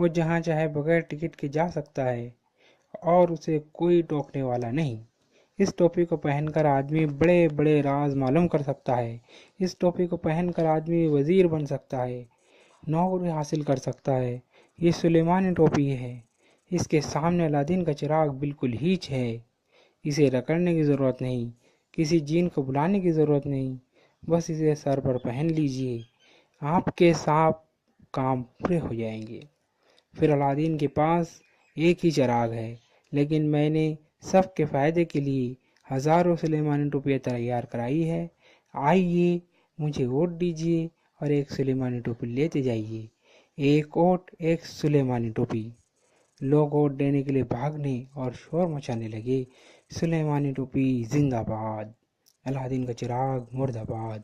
وہ جہاں چاہے بغیر ٹکٹ کے جا سکتا ہے اور اسے کوئی ٹوکنے والا نہیں۔ اس ٹوپی کو پہن کر آدمی بڑے بڑے راز معلوم کر سکتا ہے۔ اس ٹوپی کو پہن کر آدمی وزیر بن سکتا ہے، نوکری حاصل کر سکتا ہے۔ یہ سلیمانی ٹوپی ہے۔ اس کے سامنے الادین کا چراغ بالکل ہیچ ہے۔ اسے رگڑنے کی ضرورت نہیں، کسی جین کو بلانے کی ضرورت نہیں، بس اسے سر پر پہن لیجئے، آپ کے سب کام پورے ہو جائیں گے۔ پھر الادین کے پاس ایک ہی چراغ ہے، لیکن میں نے سب کے فائدے کے لیے ہزاروں سلیمانی ٹوپیاں تیار کرائی ہے۔ آئیے، مجھے ووٹ دیجئے اور ایک سلیمانی ٹوپی لیتے جائیے۔ ایک ووٹ، ایک سلیمانی ٹوپی۔ لوگ ووٹ دینے کے لیے بھاگنے اور شور مچانے لگے۔ سلیمانی ٹوپی زندہ باد، الادین کا چراغ مرد آباد۔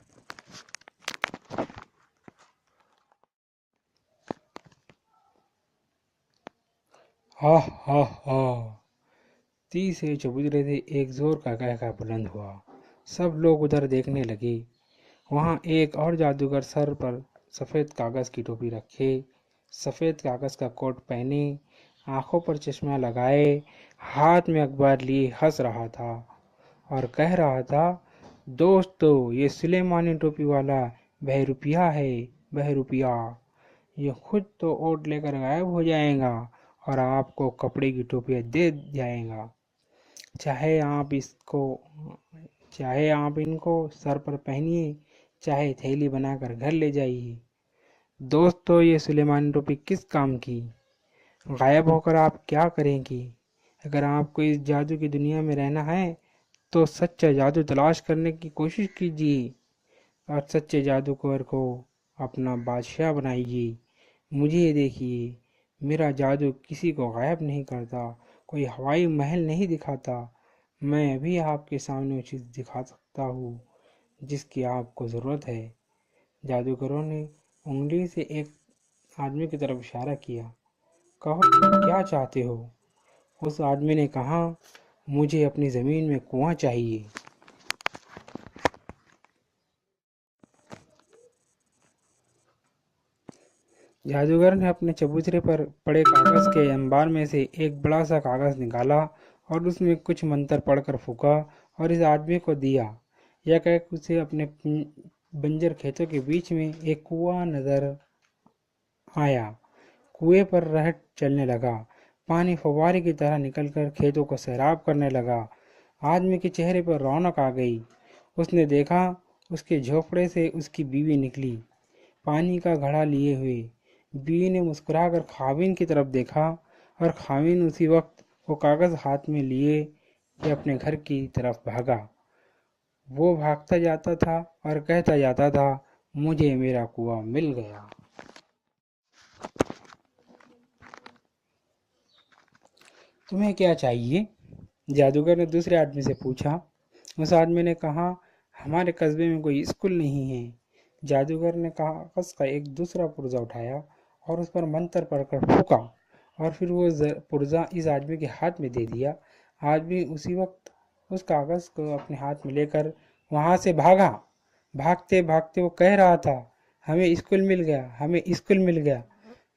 ہاں ہاں ہاں، تیسرے چبوترے سے ایک زور کا قہقہ بلند ہوا۔ سب لوگ ادھر دیکھنے لگے۔ وہاں ایک اور جادوگر سر پر سفید کاغذ کی ٹوپی رکھے، سفید کاغذ کا کوٹ پہنے، آنکھوں پر چشمہ لگائے، ہاتھ میں اخبار لیے ہنس رہا تھا اور کہہ رہا تھا، دوستو، یہ سلیمانی ٹوپی والا بہروپیہ ہے، بہروپیہ۔ یہ خود تو ووٹ لے کر غائب ہو جائے گا اور آپ کو کپڑے کی ٹوپیاں دے جائے گا۔ چاہے آپ ان کو سر پر پہنیے، چاہے تھیلی بنا کر گھر لے جائیے۔ دوستو، یہ سلیمانی ٹوپی کس کام کی؟ غائب ہو کر آپ کیا کریں گی؟ اگر آپ کو اس جادو کی دنیا میں رہنا ہے تو سچا جادو تلاش کرنے کی کوشش کیجیے اور سچے جادوگر کو اپنا بادشاہ بنائیے۔ مجھے دیکھیے، میرا جادو کسی کو غائب نہیں کرتا، کوئی ہوائی محل نہیں دکھاتا۔ میں ابھی آپ کے سامنے وہ چیز دکھا سکتا ہوں جس کی آپ کو ضرورت ہے۔ جادوگروں نے انگلی سے ایک آدمی کی طرف اشارہ کیا۔ کہو، کیا چاہتے ہو؟ اس آدمی نے کہا، مجھے اپنی زمین میں کنواں چاہیے۔ جادوگر نے اپنے چبوترے پر پڑے کاغذ کے انبار میں سے ایک بڑا سا کاغذ نکالا اور اس میں کچھ منتر پڑھ کر پھونکا اور اس آدمی کو دیا۔ یکایک اسے اپنے بنجر کھیتوں کے بیچ میں ایک کنواں نظر آیا۔ کنویں پر رہٹ چلنے لگا، پانی فوارے کی طرح نکل کر کھیتوں کو سیراب کرنے لگا۔ آدمی کے چہرے پر رونق آ گئی۔ اس نے دیکھا، اس کے جھونپڑے سے اس کی بیوی نکلی، پانی کا گھڑا لیے ہوئے۔ بیوی نے مسکرا کر خاوند کی طرف دیکھا اور خاوند اسی وقت وہ کاغذ ہاتھ میں لیے کہ اپنے گھر کی طرف بھاگا۔ وہ بھاگتا جاتا تھا اور کہتا جاتا تھا، مجھے میرا کنواں مل گیا۔ تمہیں کیا چاہیے؟ جادوگر نے دوسرے آدمی سے پوچھا۔ اس آدمی نے کہا، ہمارے قصبے میں کوئی اسکول نہیں ہے۔ جادوگر نے کاغذ کا ایک دوسرا پرزہ اٹھایا اور اس پر منتر پڑھ کر پھونکا اور پھر وہ پرزہ اس آدمی کے ہاتھ میں دے دیا۔ آدمی اسی وقت اس کاغذ کو اپنے ہاتھ میں لے کر وہاں سے بھاگا۔ بھاگتے بھاگتے وہ کہہ رہا تھا، ہمیں اسکول مل گیا، ہمیں اسکول مل گیا۔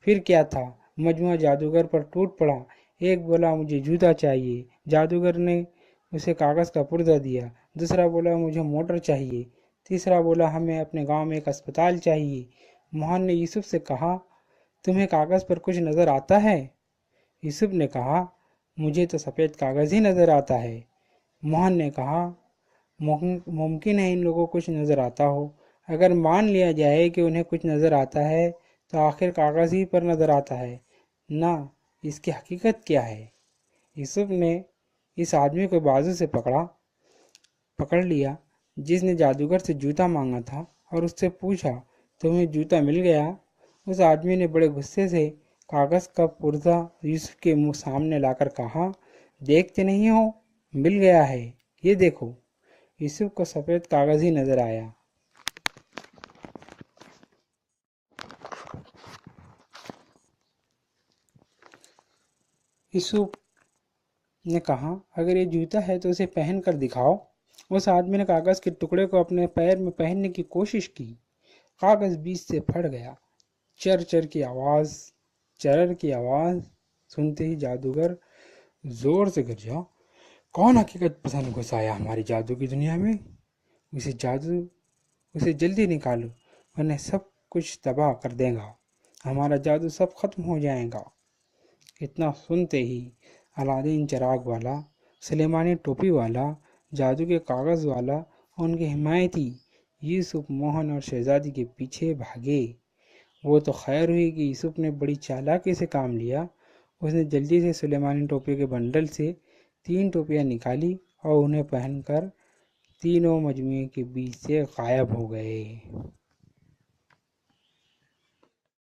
پھر کیا تھا، مجموعہ جادوگر پر ٹوٹ پڑا۔ ایک بولا، مجھے جوتا چاہیے۔ جادوگر نے اسے کاغذ کا پرزہ دیا۔ دوسرا بولا، مجھے موٹر چاہیے۔ تیسرا بولا، ہمیں اپنے گاؤں میں ایک اسپتال چاہیے۔ موہن نے یوسف سے کہا، تمہیں کاغذ پر کچھ نظر آتا ہے؟ یوسف نے کہا، مجھے تو سفید کاغذ ہی نظر آتا ہے۔ موہن نے کہا، ممکن ہے ان لوگوں کو کچھ نظر آتا ہو۔ اگر مان لیا جائے کہ انہیں کچھ نظر آتا ہے تو آخر کاغذ ہی پر نظر آتا ہے نا، اس کی حقیقت کیا ہے؟ یوسف نے اس آدمی کو بازو سے پکڑ لیا جس نے جادوگر سے جوتا مانگا تھا اور اس سے پوچھا، تمہیں جوتا مل گیا؟ اس آدمی نے بڑے غصے سے کاغذ کا پرزہ یوسف کے منہ سامنے لا کر کہا، دیکھتے نہیں ہو، مل گیا ہے، یہ دیکھو۔ یوسف کو سفید کاغذ ہی نظر آیا۔ یوسف نے کہا، اگر یہ جوتا ہے تو اسے پہن کر دکھاؤ۔ اس آدمی نے کاغذ کے ٹکڑے کو اپنے پیر میں پہننے کی کوشش کی۔ کاغذ بیچ سے پھٹ گیا، چر چر کی آواز چرر کی آواز سنتے ہی جادوگر زور سے گرجا، کون حقیقت پسند گھس آیا ہماری جادو کی دنیا میں؟ اسے جلدی نکالو ورنہ سب کچھ تباہ کر دے گا، ہمارا جادو سب ختم ہو جائے گا۔ اتنا سنتے ہی الادین چراغ والا، سلیمانی ٹوپی والا، جادو کے کاغذ والا اور ان کے حمایتی یوسف، موہن اور شہزادی کے پیچھے بھاگے۔ وہ تو خیر ہوئی کہ یوسف نے بڑی چالاکی سے کام لیا۔ اس نے جلدی سے سلیمانی ٹوپی کے بنڈل سے 3 ٹوپیاں نکالی اور انہیں پہن کر تینوں مجموعے کے بیچ سے غائب ہو گئے۔